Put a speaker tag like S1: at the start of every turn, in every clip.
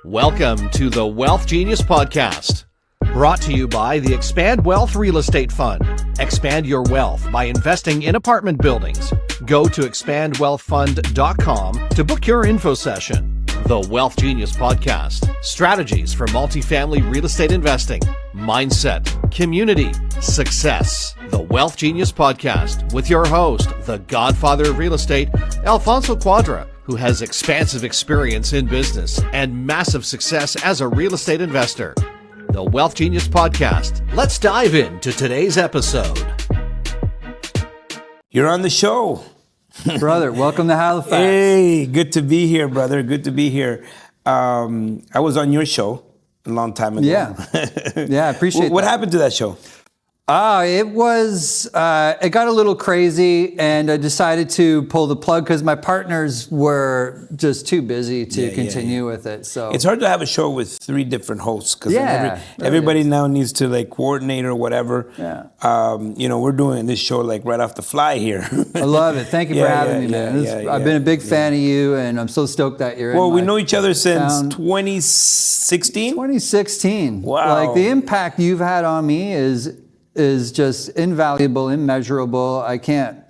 S1: Welcome to the WealthGenius Podcast, brought to you by the Expand Wealth Real Estate Fund. Expand your wealth by investing in apartment buildings. Go to expandwealthfund.com to book your info session. The WealthGenius Podcast, strategies for multifamily real estate investing, mindset, community, success. The WealthGenius Podcast with your host, the godfather of real estate, Alfonso Cuadra, who has expansive experience in business and massive success as a real estate investor. The WealthGenius Podcast. Let's dive into today's episode.
S2: You're on the show.
S3: Brother, welcome to Halifax.
S2: Hey, good to be here, brother. Good to be here. I was on your show a long time ago.
S3: Yeah, I appreciate that.
S2: What happened to that show?
S3: It got a little crazy, and I decided to pull the plug because my partners were just too busy to continue with it. So
S2: it's hard to have a show with 3 different hosts because everybody now needs to like coordinate or whatever.
S3: Yeah.
S2: We're doing this show like right off the fly here.
S3: I love it. Thank you for having me, man. I've been a big fan of you, and I'm so stoked that you're
S2: Well, we know each other since 2016?
S3: 2016.
S2: Wow.
S3: Like the impact you've had on me is just invaluable, immeasurable. I can't,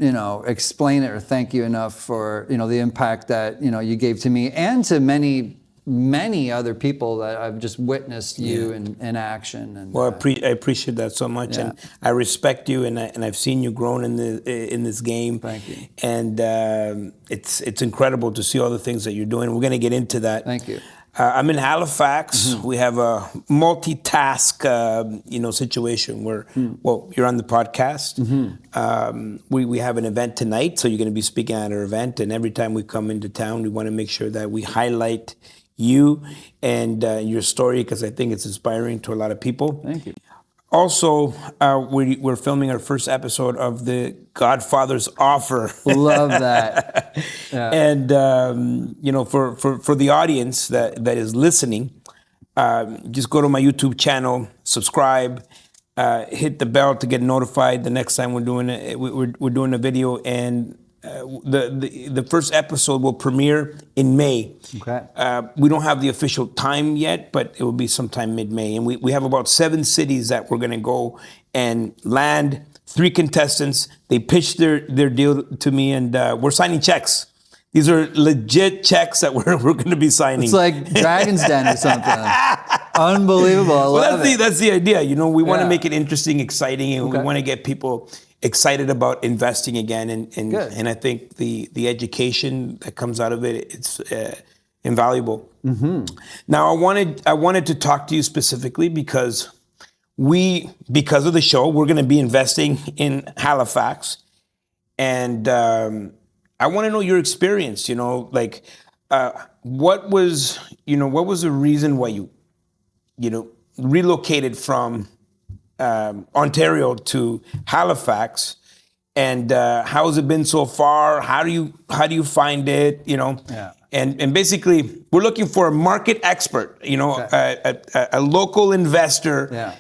S3: explain it or thank you enough for, the impact that, you gave to me and to many, many other people that I've just witnessed you in action. And,
S2: I appreciate that so much, and I respect you, and I've seen you grown in this game.
S3: Thank you.
S2: And it's incredible to see all the things that you're doing. We're going to get into that.
S3: Thank you.
S2: I'm in Halifax. Mm-hmm. We have a multitask, situation where, you're on the podcast. Mm-hmm. We have an event tonight, so you're going to be speaking at our event. And every time we come into town, we want to make sure that we highlight you and your story because I think it's inspiring to a lot of people.
S3: Thank you.
S2: Also, we're filming our first episode of The Godfather's Offer.
S3: Love that. Yeah.
S2: And, for the audience that is listening, just go to my YouTube channel, subscribe, hit the bell to get notified the next time we're doing it. We're doing a video, and the first episode will premiere in May.
S3: Okay.
S2: We don't have the official time yet, but it will be sometime mid-May. And we have about 7 cities that we're going to go and land. 3 contestants. They pitched their deal to me, and we're signing checks. These are legit checks that we're going to be signing.
S3: It's like Dragon's Den or something. Unbelievable. I love it.
S2: That's the idea. We want to make it interesting, exciting, and we want to get people excited about investing again. And I think the education that comes out of it, it's invaluable. Mm-hmm. Now, I wanted to talk to you specifically because of the show, we're going to be investing in Halifax, and I want to know your experience. What was the reason why you relocated from Ontario to Halifax, and how has it been so far? How do you find it? And basically, we're looking for a market expert. A local investor.
S3: Yeah.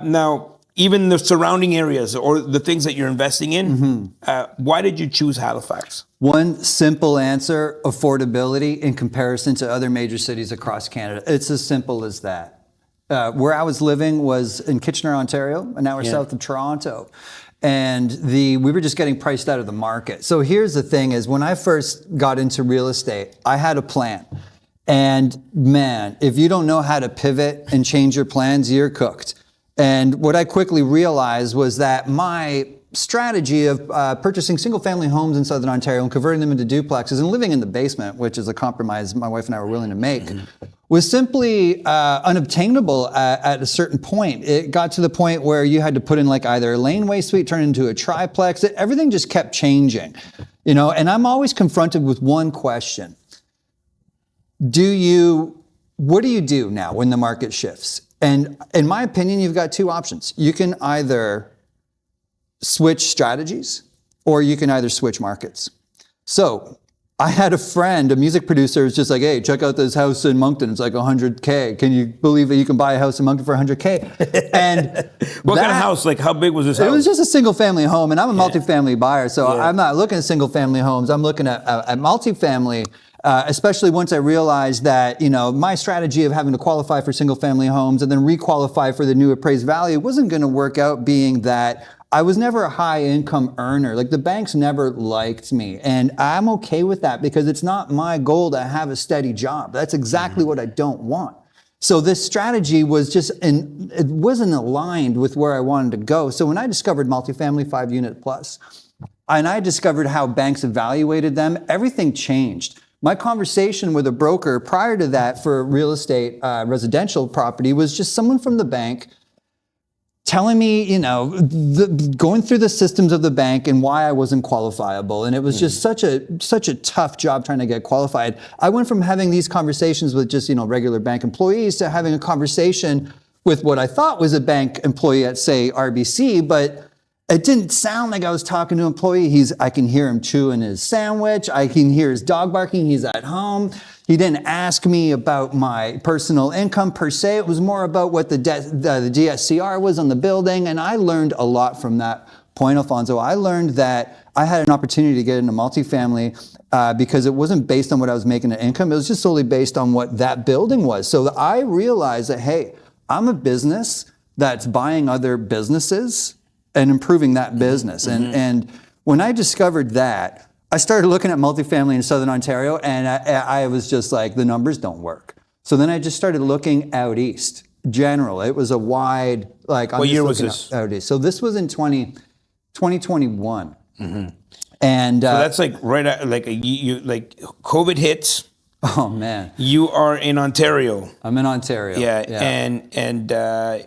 S2: Now, even the surrounding areas or the things that you're investing in. Why did you choose Halifax?
S3: One simple answer: affordability in comparison to other major cities across Canada. It's as simple as that. Where I was living was in Kitchener, Ontario, an hour south of Toronto. And we were just getting priced out of the market. So here's the thing is, when I first got into real estate, I had a plan. And man, if you don't know how to pivot and change your plans, you're cooked. And what I quickly realized was that my strategy of purchasing single-family homes in Southern Ontario and converting them into duplexes and living in the basement, which is a compromise my wife and I were willing to make, was simply unobtainable at a certain point. It got to the point where you had to put in like either a laneway suite, turn it into a triplex. Everything just kept changing, and I'm always confronted with one question. What do you do now when the market shifts? And in my opinion, you've got 2 options. You can either switch strategies or you can either switch markets. So I had a friend, a music producer, who's just like, hey, check out this house in Moncton. It's like $100K. Can you believe that you can buy a house in Moncton for $100K? And
S2: what kind of house? Like, how big was this house?
S3: It was just a single family home, and I'm a multifamily buyer, so I'm not looking at single family homes. I'm looking at multifamily, especially once I realized that, my strategy of having to qualify for single family homes and then requalify for the new appraised value wasn't going to work out, being that I was never a high income earner. Like, the banks never liked me. And I'm okay with that, because it's not my goal to have a steady job. That's exactly what I don't want. So this strategy was it wasn't aligned with where I wanted to go. So when I discovered multifamily 5-unit plus, and I discovered how banks evaluated them, everything changed. My conversation with a broker prior to that for real estate residential property was just someone from the bank telling me, going through the systems of the bank and why I wasn't qualifiable. And it was just such a tough job trying to get qualified. I went from having these conversations with just, regular bank employees to having a conversation with what I thought was a bank employee at, say, RBC, but it didn't sound like I was talking to an employee. I can hear him chewing his sandwich. I can hear his dog barking. He's at home. He didn't ask me about my personal income per se. It was more about what the DSCR was on the building. And I learned a lot from that point, Alfonso. I learned that I had an opportunity to get into multifamily because it wasn't based on what I was making in income. It was just solely based on what that building was. So I realized that, hey, I'm a business that's buying other businesses and improving that business. And when I discovered that, I started looking at multifamily in Southern Ontario, and I was just like, the numbers don't work. So then I just started looking out east. General, it was a wide, like,
S2: what year was this?
S3: Out east. So this was in 2021. And
S2: so that's like right at, like COVID hits.
S3: Oh man,
S2: you are in Ontario.
S3: I'm in Ontario.
S2: Yeah. And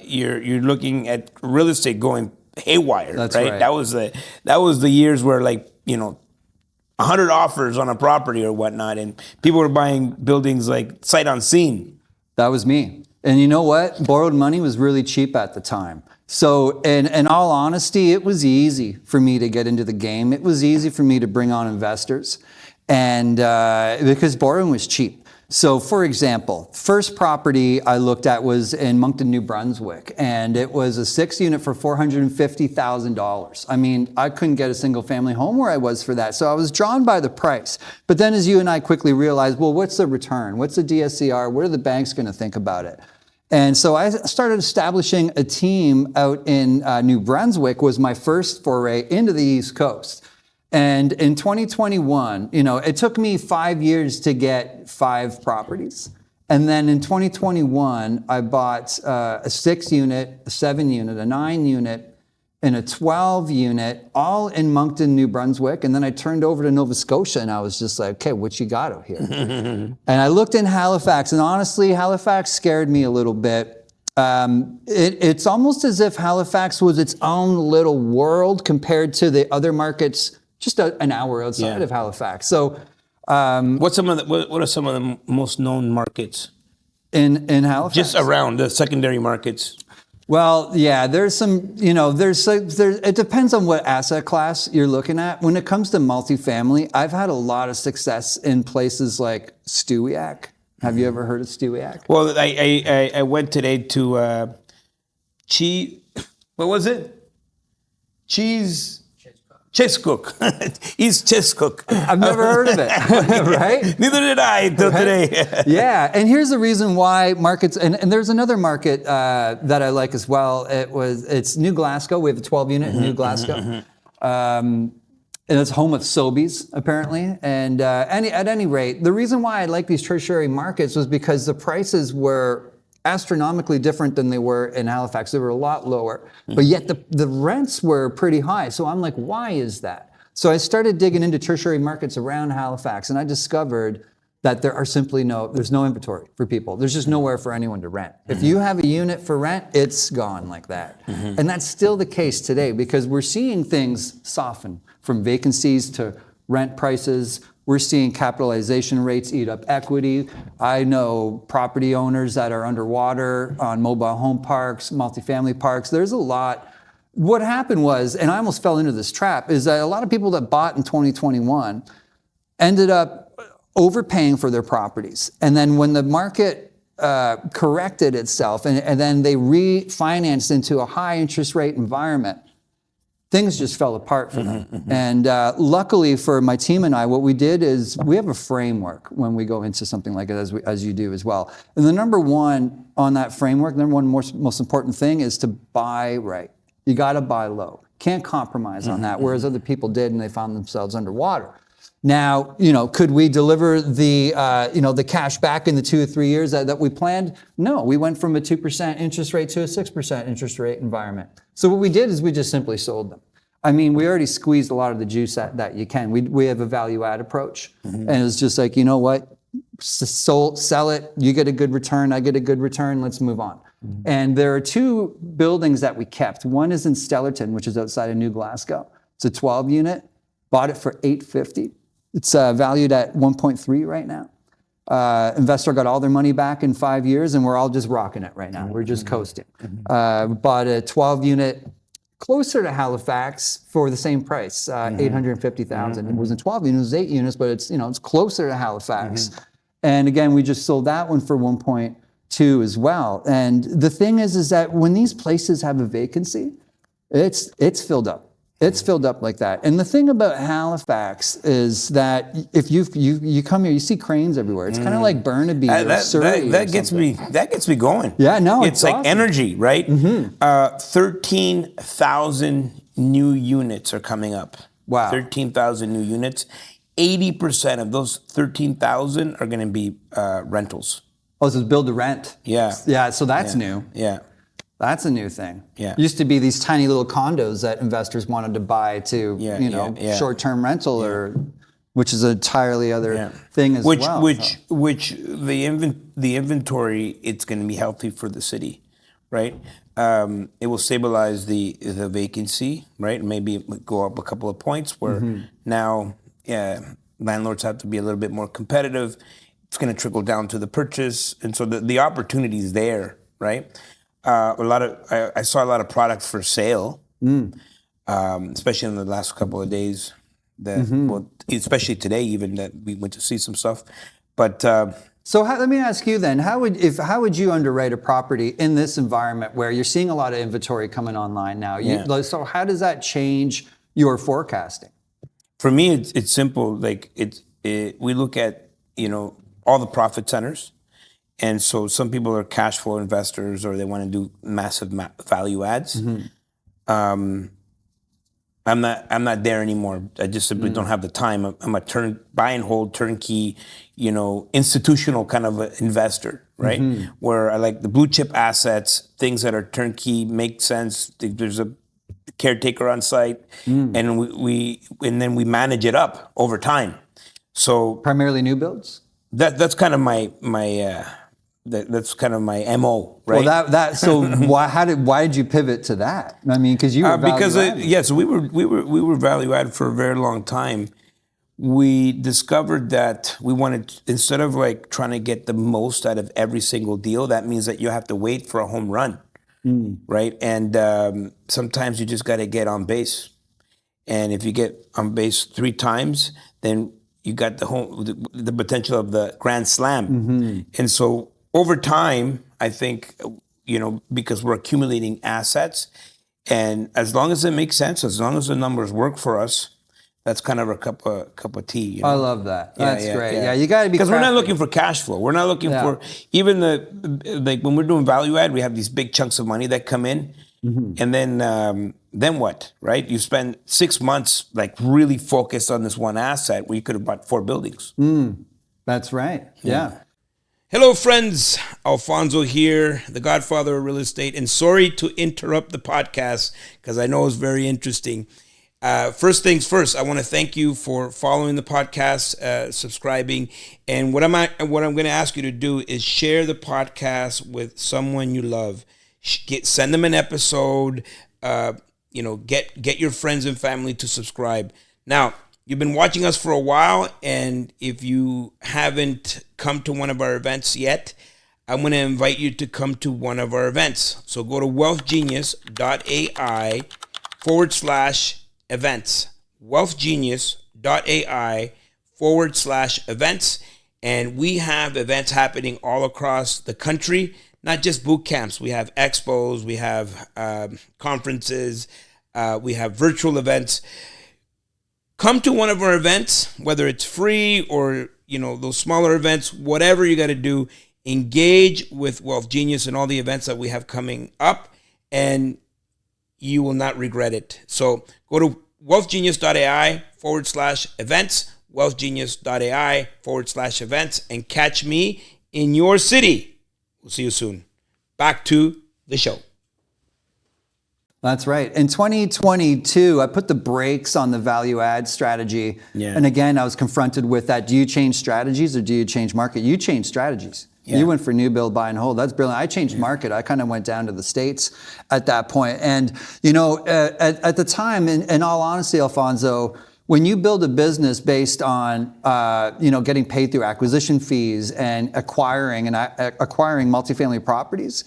S2: you're looking at real estate going haywire.
S3: That's right.
S2: That was the years where, like, 100 offers on a property or whatnot, and people were buying buildings like sight unseen.
S3: That was me. And you know what? Borrowed money was really cheap at the time. So in all honesty, it was easy for me to get into the game. It was easy for me to bring on investors, and because borrowing was cheap. So for example, first property I looked at was in Moncton, New Brunswick, and it was a 6-unit for $450,000. I mean, I couldn't get a single family home where I was for that. So I was drawn by the price. But then, as you and I quickly realized, well, what's the return? What's the DSCR? What are the banks going to think about it? And so I started establishing a team out in New Brunswick. Was my first foray into the East Coast. And in 2021, it took me 5 years to get 5 properties. And then in 2021, I bought a 6-unit, a 7-unit, a 9-unit, and a 12-unit, all in Moncton, New Brunswick. And then I turned over to Nova Scotia, and I was just like, okay, what you got out here? And I looked in Halifax, and honestly, Halifax scared me a little bit. It's almost as if Halifax was its own little world compared to the other markets just an hour outside of Halifax. So,
S2: what are some of the most known markets
S3: in Halifax?
S2: Just around the secondary markets.
S3: Well, yeah, there's some. It depends on what asset class you're looking at. When it comes to multifamily, I've had a lot of success in places like Stewiacke. Have you ever heard of Stewiacke?
S2: Well, I went today to what was it? Cheskook. East Cheskook.
S3: I've never heard of it, right?
S2: Neither did I until today.
S3: Yeah, and here's the reason why markets, and there's another market that I like as well. It's New Glasgow. We have a 12-unit in New Glasgow. And it's home of Sobeys, apparently. And at any rate, the reason why I like these tertiary markets was because the prices were astronomically different than they were in Halifax. They were a lot lower, but yet the rents were pretty high. So I'm like, why is that? So I started digging into tertiary markets around Halifax, and I discovered that there's no inventory for people. There's just nowhere for anyone to rent. If you have a unit for rent, it's gone like that. And that's still the case today, because we're seeing things soften from vacancies to rent prices. We're seeing capitalization rates eat up equity. I know property owners that are underwater on mobile home parks, multifamily parks. There's a lot. What happened was, and I almost fell into this trap, is that a lot of people that bought in 2021 ended up overpaying for their properties. And then when the market corrected itself and then they refinanced into a high interest rate environment, things just fell apart for them. And luckily for my team and I, what we did is we have a framework when we go into something like it, as you do as well. And the number one on that framework, most important thing is to buy right. You got to buy low. Can't compromise on that, whereas other people did and they found themselves underwater. Now, could we deliver the cash back in the 2 or 3 years that we planned? No, we went from a 2% interest rate to a 6% interest rate environment. So what we did is we just simply sold them. I mean, we already squeezed a lot of the juice that you can. We have a value add approach. And it's just like, you know what? Sell it. You get a good return. I get a good return. Let's move on. And there are 2 buildings that we kept. One is in Stellarton, which is outside of New Glasgow. It's a 12 unit. Bought it for $850. It's valued at 1.3 right now. Investor got all their money back in 5 years, and we're all just rocking it right now. We're just coasting. Bought a 12 unit closer to Halifax for the same price, $850,000. It wasn't 12 units, it was 8 units, but it's closer to Halifax. And again, we just sold that one for 1.2 as well. And the thing is that when these places have a vacancy, it's filled up. It's filled up like that. And the thing about Halifax is that if you come here, you see cranes everywhere. It's kind of like Burnaby or Surrey.
S2: That gets me going.
S3: Yeah, no,
S2: it's like
S3: awesome.
S2: Energy, right? 13,000 new units are coming up.
S3: Wow.
S2: 13,000 new units. 80% of those 13,000 are going to be rentals.
S3: Oh, so it's build to rent.
S2: Yeah.
S3: Yeah, so that's new.
S2: Yeah.
S3: That's a new thing.
S2: Yeah.
S3: Used to be these tiny little condos that investors wanted to buy to, short-term rental which is an entirely other thing as well.
S2: Which the inventory, it's going to be healthy for the city, right? It will stabilize the vacancy, right? Maybe it would go up a couple of points where now landlords have to be a little bit more competitive. It's going to trickle down to the purchase. And so the opportunity is there, right? I saw a lot of products for sale, especially in the last couple of days. Especially today, even that we went to see some stuff. But
S3: so let me ask you then: how would you underwrite a property in this environment where you're seeing a lot of inventory coming online now? So how does that change your forecasting?
S2: For me, it's simple. Like we look at all the profit centers. And so some people are cash flow investors or they want to do massive value adds. I'm not there anymore. I just simply don't have the time. I'm a buy and hold turnkey, institutional kind of a investor, right? Where I like the blue chip assets, things that are turnkey, make sense. There's a caretaker on site, and then we manage it up over time. So
S3: primarily new builds.
S2: That's kind of my that's kind of my MO, right?
S3: Well, so why did you pivot to that? I mean, because you were
S2: so we were value added for a very long time. We discovered that we wanted, instead of like trying to get the most out of every single deal, that means that you have to wait for a home run, right? And sometimes you just got to get on base. And if you get on base 3 times, then you got the potential of the grand slam. And so over time, I think, because we're accumulating assets, and as long as it makes sense, as long as the numbers work for us, that's kind of a cup of tea.
S3: I love that. That's great. Yeah, you got to be,
S2: because we're not looking for cash flow. We're not looking for even like when we're doing value add, we have these big chunks of money that come in, and then what, right? You spend 6 months like really focused on this one asset where you could have bought 4 buildings.
S3: That's right. Yeah.
S2: Hello, friends. Alfonso here, the godfather of real estate. And sorry to interrupt the podcast because I know it's very interesting. First things first, I want to thank you for following the podcast, subscribing. And what I'm going to ask you to do is share the podcast with someone you love. Send them an episode. Get your friends and family to subscribe. Now, you've been watching us for a while, and if you haven't come to one of our events yet, I'm going to invite you to come to one of our events. So go to wealthgenius.ai/events. wealthgenius.ai/ withreal.com/events. And we have events happening all across the country, not just boot camps. We have expos, we have conferences, we have virtual events. Come to one of our events, whether it's free or, those smaller events, whatever you got to do, engage with Wealth Genius and all the events that we have coming up, and you will not regret it. So go to wealthgenius.ai/events, wealthgenius.ai/events, and catch me in your city. We'll see you soon. Back to the show.
S3: That's right. In 2022, I put the brakes on the value add strategy.
S2: Yeah.
S3: And again, I was confronted with that. Do you change strategies or do you change market? You change strategies. Yeah. You went for new build, buy and hold. That's brilliant. I changed market. I kind of went down to the States at that point. And, at the time, in all honesty, Alfonso, when you build a business based on, getting paid through acquisition fees and acquiring multifamily properties,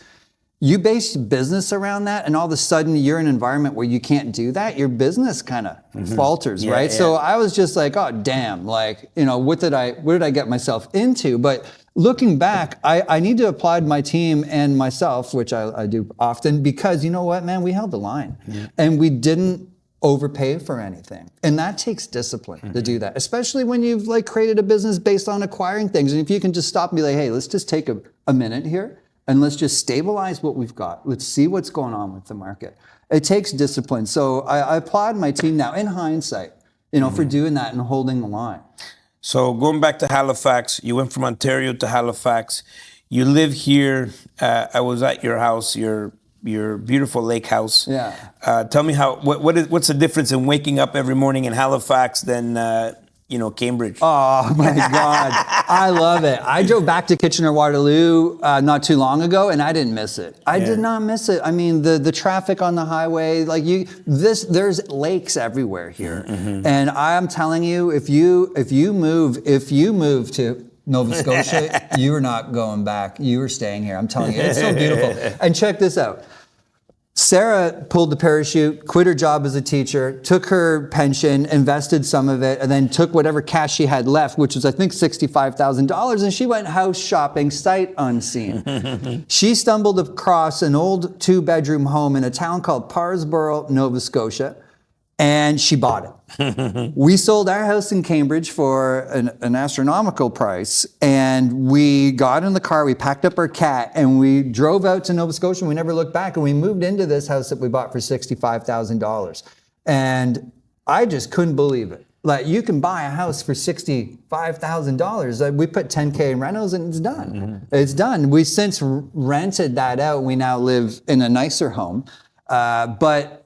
S3: you base business around that, and all of a sudden you're in an environment where you can't do that. Your business kind of falters, right? Yeah. So I was just like, oh damn, what did I get myself into? But looking back, I need to applaud my team and myself, which I do often, because you know what, man, we held the line, and we didn't overpay for anything, and that takes discipline to do that, especially when you've created a business based on acquiring things. And if you can just stop and be like, hey, let's just take a minute here. And let's just stabilize what we've got. Let's see what's going on with the market. It takes discipline. So I applaud my team now, in hindsight, for doing that and holding the line.
S2: So going back to Halifax, you went from Ontario to Halifax. You live here. I was at your house, your beautiful lake house.
S3: Yeah.
S2: Tell me what's the difference in waking up every morning in Halifax than Cambridge?
S3: Oh my God, I love it. I drove back to Kitchener-Waterloo not too long ago, and I didn't miss it. I did not miss it. I mean, the traffic on the highway, there's lakes everywhere here, and I'm telling you, if you move to Nova Scotia, you are not going back. You are staying here. I'm telling you, it's so beautiful. And check this out. Sarah pulled the parachute, quit her job as a teacher, took her pension, invested some of it, and then took whatever cash she had left, which was, I think, $65,000, and she went house shopping sight unseen. She stumbled across an old 2-bedroom home in a town called Parsborough, Nova Scotia, and she bought it. We sold our house in Cambridge for an astronomical price, and we got in the car, we packed up our cat, and we drove out to Nova Scotia, and we never looked back, and we moved into this house that we bought for $65,000. And I just couldn't believe it. You can buy a house for $65,000. We put $10K in rentals, and it's done. It's done. We since rented that out. We now live in a nicer home. But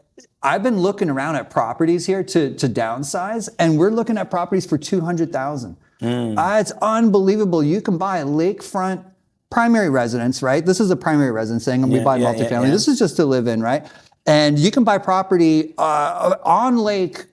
S3: I've been looking around at properties here to downsize, and we're looking at properties for $200,000. It's unbelievable. You can buy a lakefront primary residence, right? This is a primary residence thing, and we buy multifamily. This is just to live in, right? And you can buy property on lake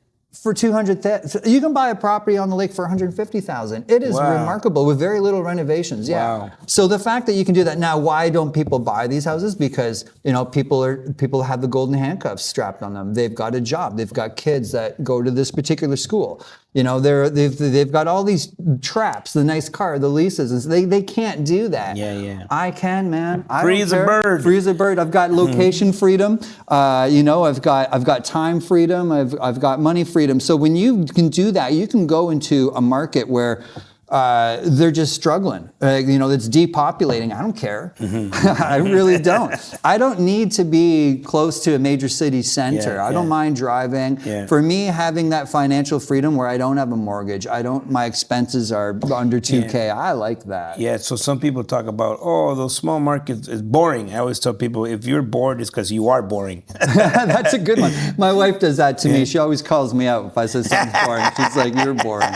S3: for $200,000. You can buy a property on the lake for $150,000. It is remarkable with very little renovations. Yeah. Wow. So the fact that you can do that now, why don't people buy these houses? Because people have the golden handcuffs strapped on them. They've got a job. They've got kids that go to this particular school. They've got all these traps, the nice car, the leases. They can't do that.
S2: Yeah.
S3: I can, man.
S2: Free as a bird.
S3: Free as a bird. I've got location freedom. I've got time freedom. I've got money freedom. So when you can do that, you can go into a market where they're just struggling. It's depopulating. I don't care. I really don't. I don't need to be close to a major city center. I don't mind driving. Yeah. For me, having that financial freedom where I don't have a mortgage, my expenses are under 2K. Yeah. I like that.
S2: Yeah. So some people talk about, those small markets is boring. I always tell people, if you're bored, it's because you are boring.
S3: That's a good one. My wife does that to me. She always calls me out if I say something boring. She's like, you're boring.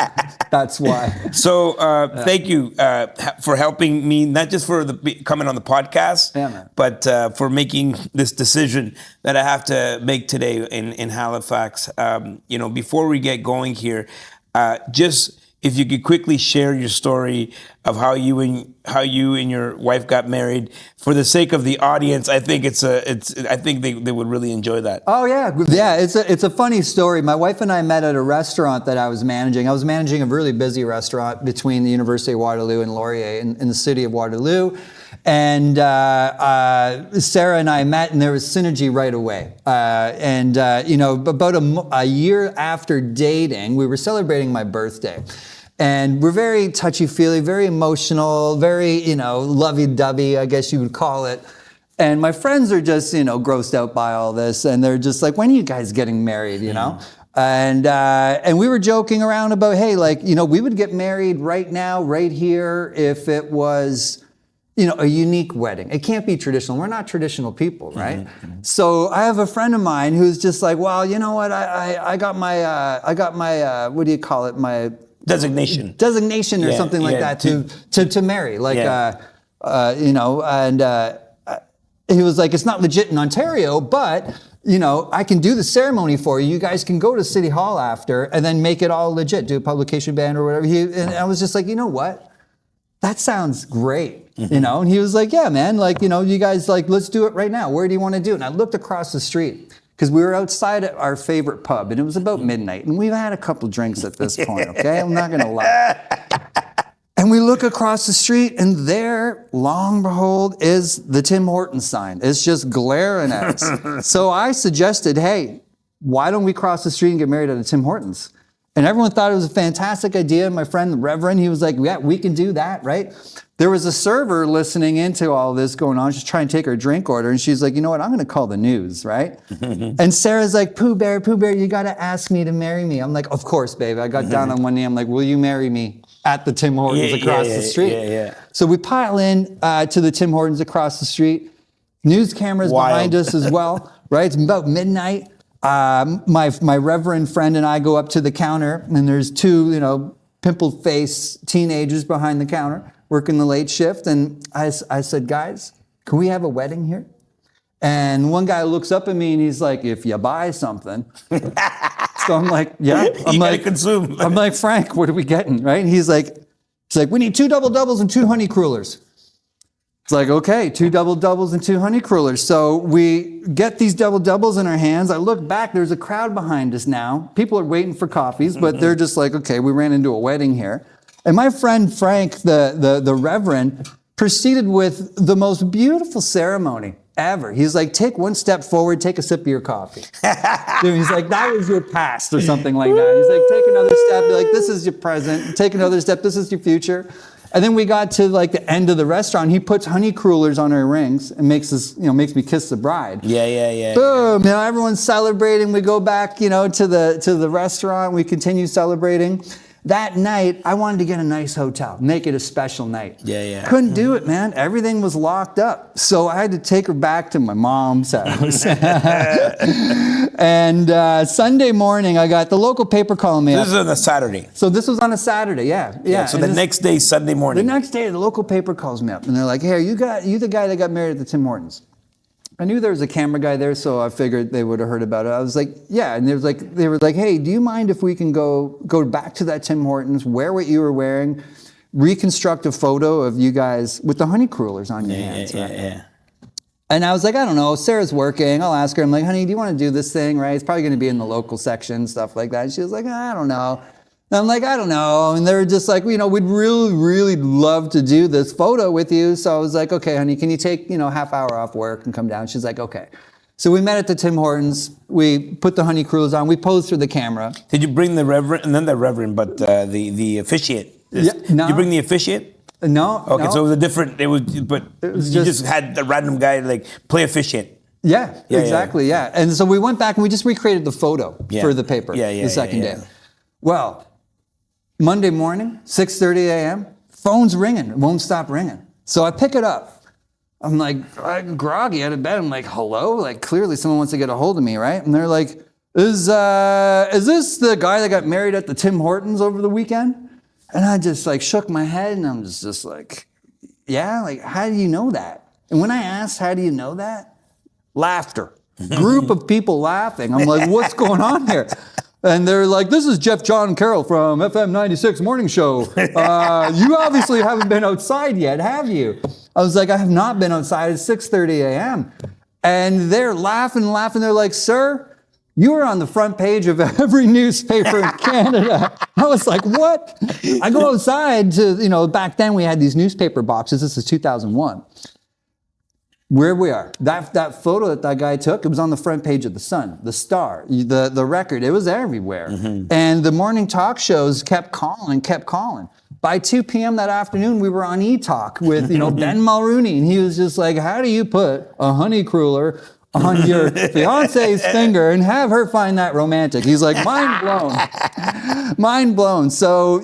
S3: That's why.
S2: So thank you for helping me, not just for coming on the podcast, but for making this decision that I have to make today in Halifax. Before we get going here, just if you could quickly share your story of how you and your wife got married, for the sake of the audience, I think I think they would really enjoy that.
S3: Oh yeah, it's a funny story. My wife and I met at a restaurant that I was managing. I was managing a really busy restaurant between the University of Waterloo and Laurier in the city of Waterloo. And Sarah and I met, and there was synergy right away. About a year after dating, we were celebrating my birthday. And we're very touchy-feely, very emotional, very, lovey-dovey, I guess you would call it. And my friends are just, grossed out by all this. And they're just like, when are you guys getting married, And we were joking around about, hey, we would get married right now, right here, if it was... a unique wedding. It can't be traditional. We're not traditional people, right? Mm-hmm. So I have a friend of mine who's just like, well, you know what? I got my what do you call it? My designation or something like that to marry. He was like, it's not legit in Ontario, but I can do the ceremony for you. You guys can go to City Hall after and then make it all legit, do a publication ban or whatever. And I was just like, you know what? That sounds great, And he was like, yeah, man, you guys, let's do it right now. Where do you want to do it? And I looked across the street because we were outside at our favorite pub, and it was about midnight, and we've had a couple drinks at this point, okay? I'm not going to lie. And we look across the street, and there, long behold, is the Tim Hortons sign. It's just glaring at us. So I suggested, hey, why don't we cross the street and get married at a Tim Hortons? And everyone thought it was a fantastic idea. My friend, the Reverend, he was like, yeah, we can do that, right? There was a server listening into all this going on. She's trying to take her drink order. And she's like, you know what? I'm going to call the news, right? And Sarah's like, Pooh Bear, you got to ask me to marry me. I'm like, of course, babe. I got down on one knee. I'm like, will you marry me at the Tim Hortons across the street?
S2: Yeah.
S3: So we pile in to the Tim Hortons across the street. News cameras behind us as well, right? It's about midnight. My reverend friend and I go up to the counter, and there's two, pimpled-faced teenagers behind the counter working the late shift. And I said, guys, can we have a wedding here? And one guy looks up at me, and he's like, if you buy something. So I'm like, yeah.
S2: I'm like, consume.
S3: I'm like, Frank, what are we getting, right? And he's like, we need 2 double doubles and 2 honey crullers. It's like, okay, 2 double doubles and 2 honey crullers. So we get these double doubles in our hands. I look back, there's a crowd behind us now. People are waiting for coffees, but they're just like, okay, we ran into a wedding here. And my friend Frank, the Reverend, proceeded with the most beautiful ceremony ever. He's like, take 1 step forward, take a sip of your coffee. Dude, he's like, that was your past or something like that. He's like, take another step, be like, this is your present. Take another step, this is your future. And then we got to the end of the restaurant. He puts honey crullers on our rings and makes me kiss the bride.
S2: Yeah.
S3: Boom! Everyone's celebrating. We go back, to the restaurant. We continue celebrating. That night, I wanted to get a nice hotel, make it a special night.
S2: Yeah.
S3: Couldn't do it, man. Everything was locked up. So I had to take her back to my mom's house. And Sunday morning, I got the local paper calling me up.
S2: This is on a Saturday.
S3: So this was on a Saturday, yeah.
S2: So the next day, Sunday morning.
S3: The next day, the local paper calls me up, and they're like, hey, are you the guy that got married at the Tim Hortons? I knew there was a camera guy there, so I figured they would have heard about it. I was like, yeah. And they were like, hey, do you mind if we can go back to that Tim Hortons, wear what you were wearing, reconstruct a photo of you guys with the honey crullers on your hands?
S2: Yeah.
S3: And I was like, I don't know. Sarah's working. I'll ask her. I'm like, honey, do you want to do this thing, right? It's probably going to be in the local section, stuff like that. And she was like, I don't know. And I'm like, I don't know. And they were just like, we'd really, really love to do this photo with you. So I was like, okay, honey, can you take, half hour off work and come down? She's like, okay. So we met at the Tim Hortons. We put the honey crullers on. We posed for the camera.
S2: Did you bring the Reverend, and then the Reverend, but the officiant?
S3: Yeah, no.
S2: Did you bring the officiant?
S3: No.
S2: Okay,
S3: no.
S2: So it was you just had the random guy play officiant.
S3: Yeah, exactly. Yeah. And so we went back and we just recreated the photo for the paper the second day. Well, Monday morning, 6:30 a.m., phone's ringing. It won't stop ringing. So I pick it up. I'm like, groggy out of bed. I'm like, hello? Clearly someone wants to get a hold of me, right? And they're like, is this the guy that got married at the Tim Hortons over the weekend? And I just shook my head, and I'm just like, yeah? How do you know that? And when I asked, how do you know that? Laughter. Group of people laughing. I'm like, what's going on here? And they're like, this is Jeff, John, Carroll from FM 96 Morning Show. You obviously haven't been outside yet, have you? I was like, I have not been outside. It's 6:30 a.m. And they're laughing. They're like, sir, you were on the front page of every newspaper in Canada. I was like, what? I go outside to, back then we had these newspaper boxes. This is 2001. Where we are, that photo that guy took, it was on the front page of the Sun, the Star, the Record, it was everywhere. Mm-hmm. And the morning talk shows kept calling. By 2 p.m. that afternoon, we were on E-Talk with, Ben Mulrooney, and he was just like, how do you put a honey cruller on your fiance's finger and have her find that romantic? He's like, mind blown. So,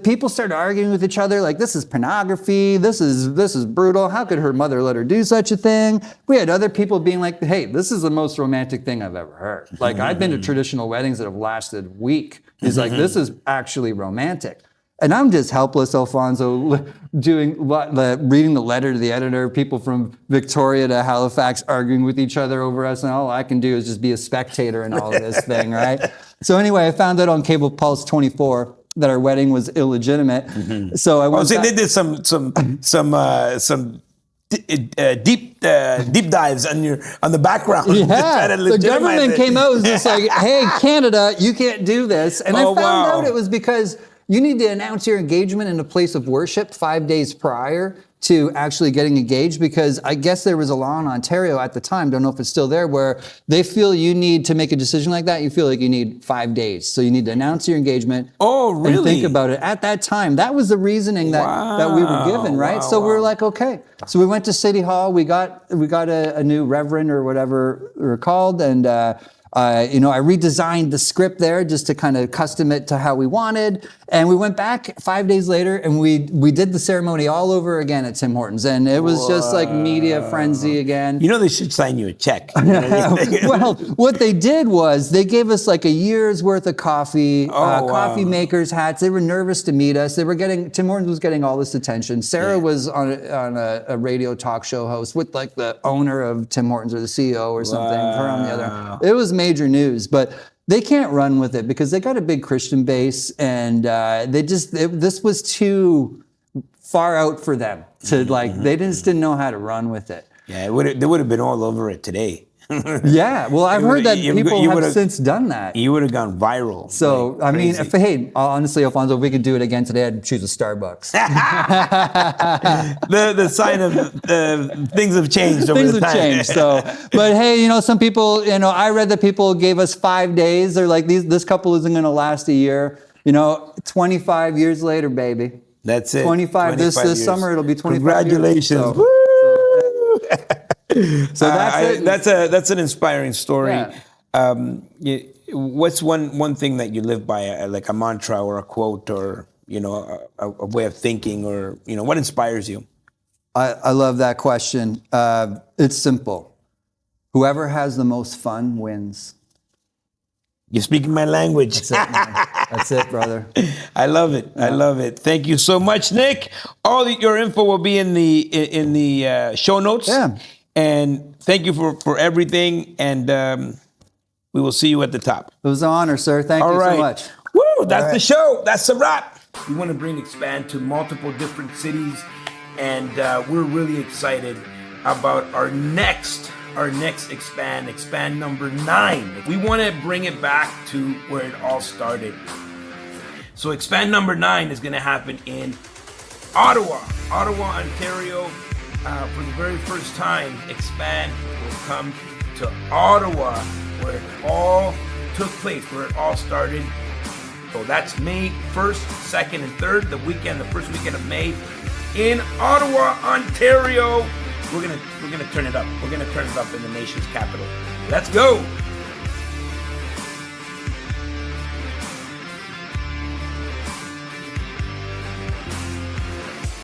S3: people started arguing with each other like, this is pornography, this is brutal, how could her mother let her do such a thing? We had other people being like, hey, this is the most romantic thing I've ever heard. Like, I've been to traditional weddings that have lasted a week. He's like, this is actually romantic. And I'm just helpless, Alfonso, reading the letter to the editor, people from Victoria to Halifax arguing with each other over us, and all I can do is just be a spectator in all of this thing, right? So anyway, I found out on Cable Pulse 24 that our wedding was illegitimate. Mm-hmm. So I went
S2: they did some deep dives on the background.
S3: Yeah, the government came out and was just like, hey, Canada, you can't do this. And I found out it was because you need to announce your engagement in a place of worship 5 days prior to actually getting engaged, because I guess there was a law in Ontario at the time, don't know if it's still there, where they feel you need to make a decision like that, you feel like you need 5 days. So you need to announce your engagement.
S2: Oh, really?
S3: And think about it. At that time, that was the reasoning that we were given, right? So we were like, okay. So we went to City Hall, we got a new reverend or whatever we were called, and I redesigned the script there just to kind of custom it to how we wanted. And we went back 5 days later and we did the ceremony all over again at Tim Hortons. And it was just like media frenzy again.
S2: They should sign you a check.
S3: Well, what they did was they gave us like a year's worth of coffee, coffee makers hats. They were nervous to meet us. Tim Hortons was getting all this attention. Sarah was on a radio talk show host with like the owner of Tim Hortons or the CEO or something. Her on the other. It was major news, but they can't run with it because they got a big Christian base, and this was too far out for them to they just didn't know how to run with it.
S2: Yeah, they would have been all over it today.
S3: Yeah, well, I've heard that people have since done that.
S2: You would have gone viral.
S3: So, like, I mean, honestly, Alfonso, if we could do it again today, I'd choose a Starbucks.
S2: the sign of things have changed over the time.
S3: Things have changed, so. But hey, some people, I read that people gave us 5 days. They're like, this couple isn't going to last a year. 25 years later, baby.
S2: That's it.
S3: 25 this summer, it'll be 25
S2: Congratulations.
S3: Years.
S2: Woo!
S3: So
S2: that's an inspiring story.
S3: Yeah.
S2: What's one thing that you live by, like a mantra or a quote or a way of thinking, or what inspires you?
S3: I love that question. It's simple. Whoever has the most fun wins.
S2: You're speaking my language.
S3: That's it, man. That's it, brother.
S2: I love it. Yeah. I love it. Thank you so much, Nick. All your info will be in the show notes.
S3: Yeah.
S2: And thank you for everything. And we will see you at the top.
S3: It was an honor, sir. Thank you so much.
S2: Woo! That's the show. That's a wrap. We want to bring Expand to multiple different cities, and we're really excited about our next Expand number 9. We want to bring it back to where it all started. So Expand number 9 is going to happen in Ottawa, Ontario. For the very first time, Expand will come to Ottawa, where it all took place, where it all started. So that's May 1st, 2nd, and 3rd, the first weekend of May in Ottawa, Ontario. We're gonna turn it up. We're gonna turn it up in the nation's capital. Let's go.